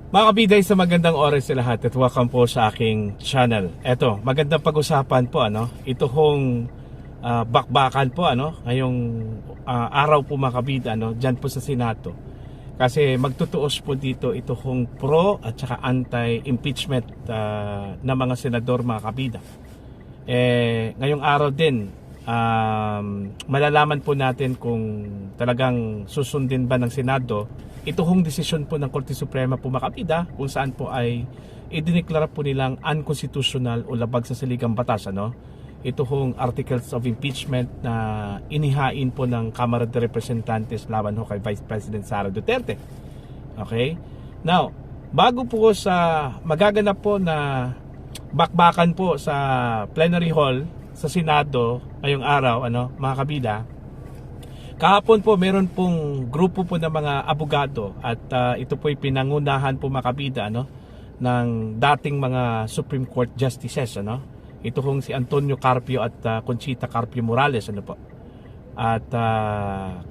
Mga kabida, sa magandang oras sa lahat at welcome po sa aking channel. Eto, magandang pag-usapan po ito hong bakbakan po ngayong araw po mga kabida diyan po sa Senado. Kasi magtutuos po dito ito hong pro at saka anti-impeachment na mga senador mga kabida. Ngayong araw din malalaman po natin kung talagang susundin ba ng Senado ito hong desisyon po ng Korte Suprema po mga kabida kung saan po ay idineklara po nilang unconstitutional o labag sa saligang batas ito hong articles of impeachment na inihain po ng Kamara de Representantes laban ho kay Vice President Sara Duterte. Okay? Now, bago po sa magaganap po na bakbakan po sa plenary hall sa Senado ngayong araw mga kabida, kahapon po meron pong grupo po ng mga abogado at ito po ay pinangunahan po mga kabida ng dating mga Supreme Court Justices ito hong si Antonio Carpio at Conchita Carpio Morales po. At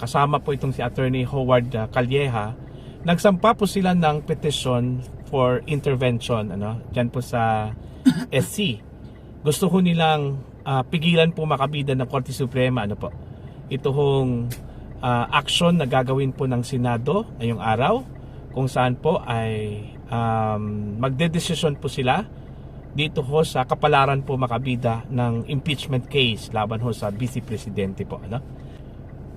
kasama po itong si Attorney Howard Calleja. Nagsampa po sila ng petition for intervention diyan po sa SC. Gusto ho nilang pigilan po makabida ng Korte Suprema po ito hong action na gagawin po ng Senado ngayong araw kung saan po ay magdedesisyon po sila dito ho sa kapalaran po makabida ng impeachment case laban ho sa Vice Presidente po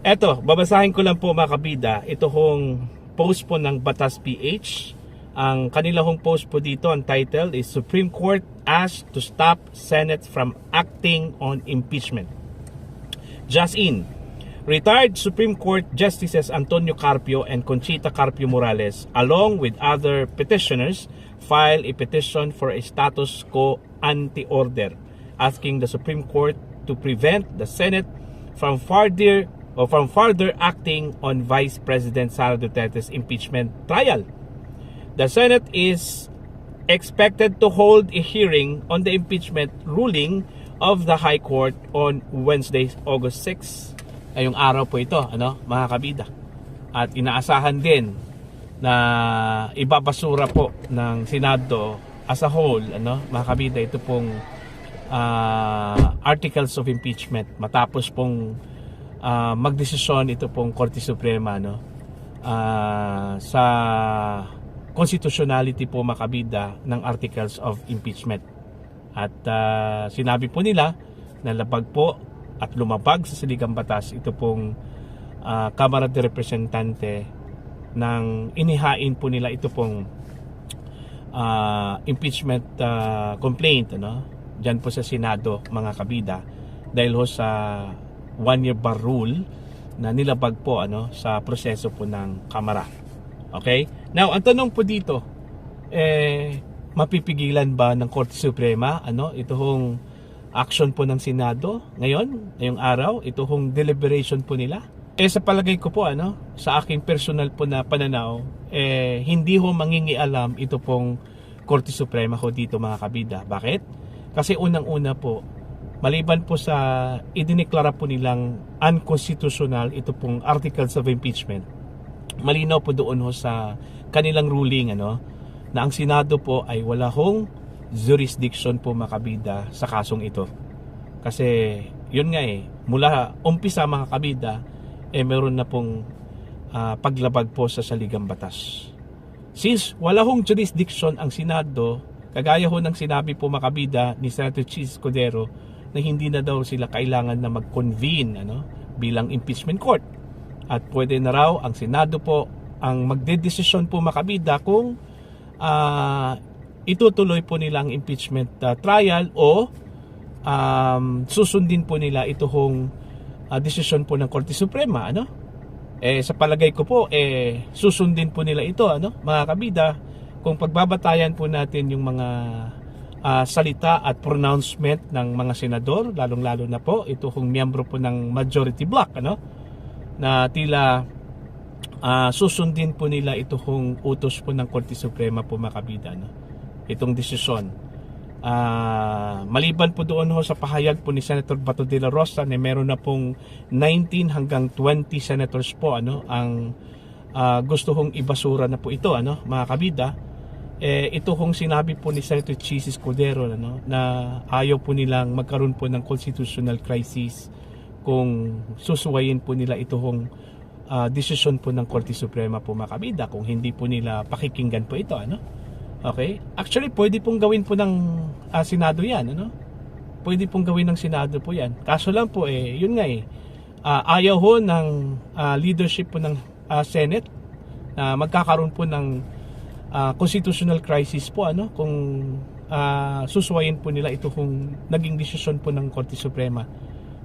Eto, babasahin ko lang po makabida ito hong post po ng Batas PH. Ang kanila hong post po dito, ang title is Supreme Court asked to stop Senate from acting on impeachment. Just in, retired Supreme Court Justices Antonio Carpio and Conchita Carpio Morales, along with other petitioners, filed a petition for a status quo ante-order, asking the Supreme Court to prevent the Senate from further acting on Vice President Sara Duterte's impeachment trial. The Senate is expected to hold a hearing on the impeachment ruling of the High Court on Wednesday, August 6. Ngayong araw po ito, mga kabida. At inaasahan din na ibabasura po ng Senado as a whole, mga kabida, ito pong articles of impeachment matapos pong magdesisyon ito pong Korte Suprema sa constitutionality po makabida ng articles of impeachment. At sinabi po nila na labag po at lumabag sa saligang batas ito pong Kamara de Representante nang inihain po nila ito pong impeachment complaint diyan po sa Senado mga kabida dahil ho sa 1-year bar rule na nilabag po sa proseso po ng Kamara. Okay? Now, ang tanong po dito mapipigilan ba ng Korte Suprema ito hong action po ng Senado ngayong araw, ito hong deliberation po nila? Sa palagay ko po sa aking personal po na pananaw hindi ho mangingialam ito pong Korte Suprema ho dito mga kabida. Bakit? Kasi unang-una po maliban po sa idineklara po nilang unconstitutional ito pong articles of impeachment, malinaw po doon ho sa kanilang ruling na ang Senado po ay wala hong jurisdiction po makabida sa kasong ito. Kasi yun nga mula umpisa mga kabida meron na pong paglabag po sa saligang batas. Since wala hong jurisdiction ang Senado, kagaya ho ng sinabi po makabida ni Senator Chis Escudero na hindi na daw sila kailangan na mag-convene bilang impeachment court. At pwede na raw ang Senado po ang magdedesisyon po makabida kung itutuloy po nila ang impeachment trial o susundin po nila ito hong desisyon po ng Korte Suprema sa palagay ko po susundin po nila ito mga kabida kung pagbabatayan po natin yung mga salita at pronouncement ng mga senador, lalong-lalo na po ito hong miyembro po ng majority block na tila susundin po nila ito hong utos po ng Korte Suprema po makabida itong desisyon. Maliban po doon ho sa pahayag po ni Senator Bato de la Rosa na meron na pong 19 hanggang 20 senators po ang gusto hong ibasura na po ito mga kabida. ito kung sinabi po ni Senator Chis Escudero ano, na ayaw po nilang magkaroon po ng constitutional crisis kung susuwayin po nila ito kung desisyon po ng Korte Suprema po mga kabida, kung hindi po nila pakikinggan po ito ano. Okay? Actually pwede pong gawin po ng Senado yan ano. Pwede pong gawin ng Senado po yan. Kaso lang po yun nga ayaw ho ng leadership po ng Senate na magkakaroon po ng constitutional crisis po ano kung susuwayin po nila ito kung naging desisyon po ng Korte Suprema.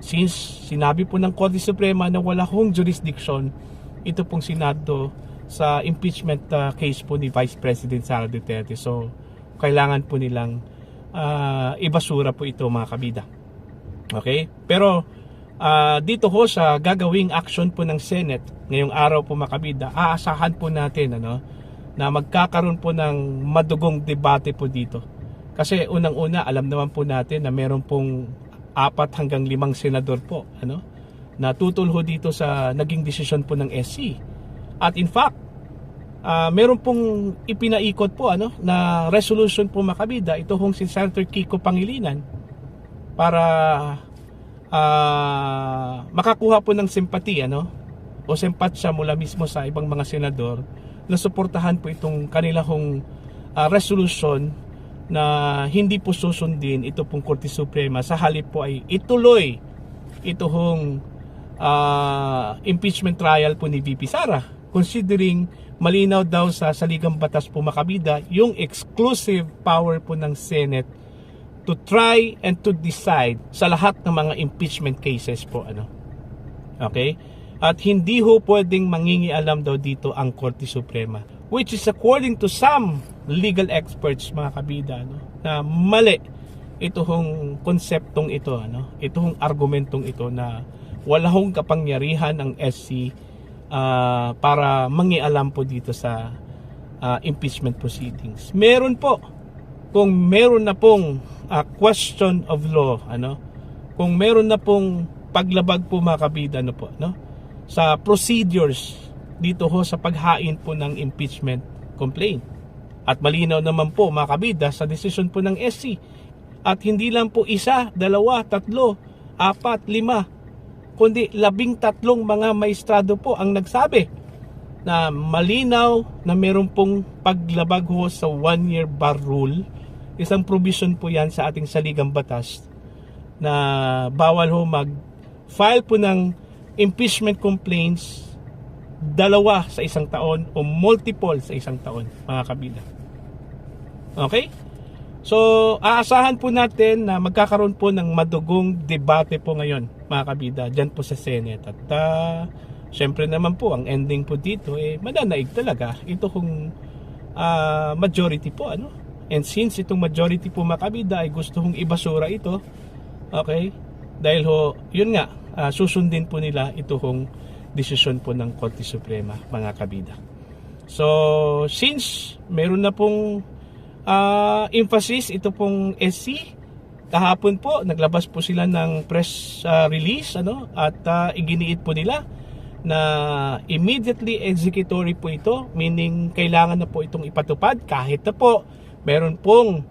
Since sinabi po ng Korte Suprema na wala hong jurisdiction ito pong Senado sa impeachment case po ni Vice President Sara Duterte. So kailangan po nilang ibasura po ito mga kabida. Okay? Pero dito ho sa gagawing action po ng Senate ngayong araw po mga kabida, aasahan po natin ano na magkakaroon po ng madugong debate po dito. Kasi unang-una alam naman po natin na meron pong 4 hanggang 5 senador po ano na tutulho dito sa naging desisyon po ng SC. At in fact, meron pong ipinaikot po ano na resolution po makabida ito hong si Senator Kiko Pangilinan para makakuha po ng simpati ano o simpatsya mula mismo sa ibang mga senador na suportahan po itong kanilahong resolution na hindi po susundin ito pong Korte Suprema, sa halip po ay ituloy ito hong impeachment trial po ni VP Sara, considering malinaw daw sa saligang batas po makabida yung exclusive power po ng Senate to try and to decide sa lahat ng mga impeachment cases po ano. Okay? At hindi ho pwedeng mangingialam daw dito ang Korte Suprema, which is according to some legal experts mga kabida no, na mali ito hong konseptong ito ano, ito hong argumentong ito na wala hong kapangyarihan ang SC para mangialam po dito sa impeachment proceedings. Meron po kung meron na pong question of law ano, kung meron na pong paglabag po mga kabida ano po no, sa procedures dito ho sa paghain po ng impeachment complaint. At malinaw naman po mga kabida sa desisyon po ng SC. At hindi lang po 1, 2, 3, 4, 5, kundi 13 mga maestrado po ang nagsabi na malinaw na meron pong paglabag ho sa 1-year bar rule. Isang provision po yan sa ating saligang batas na bawal ho mag-file po ng impeachment complaints 2 sa isang taon o multiple sa isang taon mga kabila. Okay? So aasahan po natin na magkakaroon po ng madugong debate po ngayon mga kabida dyan po sa Senate. At syempre naman po ang ending po dito mananaig talaga ito kung majority po ano. And since itong majority po mga kabida ay gusto kong ibasura ito, okay, dahil ho yun nga susundin po nila ito kung desisyon po ng Korte Suprema mga kabida. So since meron na pong emphasis ito pong SC, kahapon po naglabas po sila ng press release ano, at iginiit po nila na immediately executory po ito, meaning kailangan na po itong ipatupad kahit na po meron pong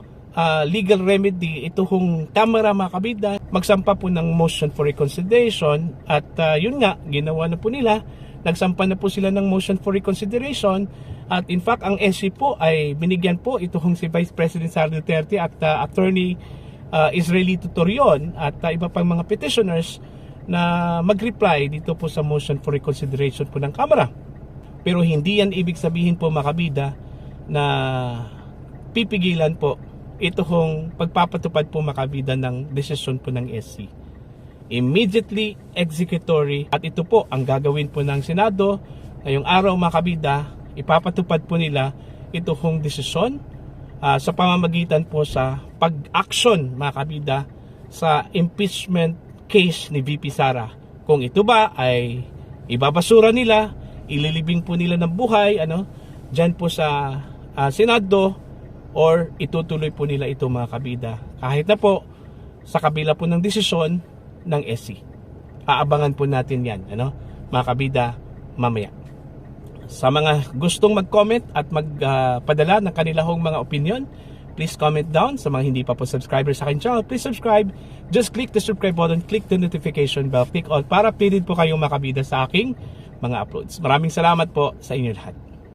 legal remedy ito kung Kamara mga kabida magsampa po ng motion for reconsideration. At yun nga ginawa na po nila, nagsampa na po sila ng motion for reconsideration. At in fact ang SC po ay binigyan po ito kung si Vice President Sara Duterte at Attorney Israelito Torion at iba pang mga petitioners na mag-reply dito po sa motion for reconsideration po ng Kamara. Pero hindi yan ibig sabihin po mga kabida na pipigilan po ito kung pagpapatupad po makabida ng desisyon po ng SC. Immediately executory, at ito po ang gagawin po ng Senado ngayong araw makabida, ipapatupad po nila ito kung desisyon sa pamamagitan po sa pag-action makabida sa impeachment case ni VP Sara. Kung ito ba ay ibabasura nila, ililibing po nila ng buhay ano, dyan po sa Senado, or itutuloy po nila ito mga kabida kahit na po sa kabila po ng desisyon ng SC. Aabangan po natin yan ano, mga kabida mamaya. Sa mga gustong mag-comment at magpadala ng kanilahong mga opinion, please comment down. Sa mga hindi pa po subscriber sa akin channel, please subscribe. Just click the subscribe button, click the notification bell, click all para updated po kayong makabida sa aking mga uploads. Maraming salamat po sa inyo lahat.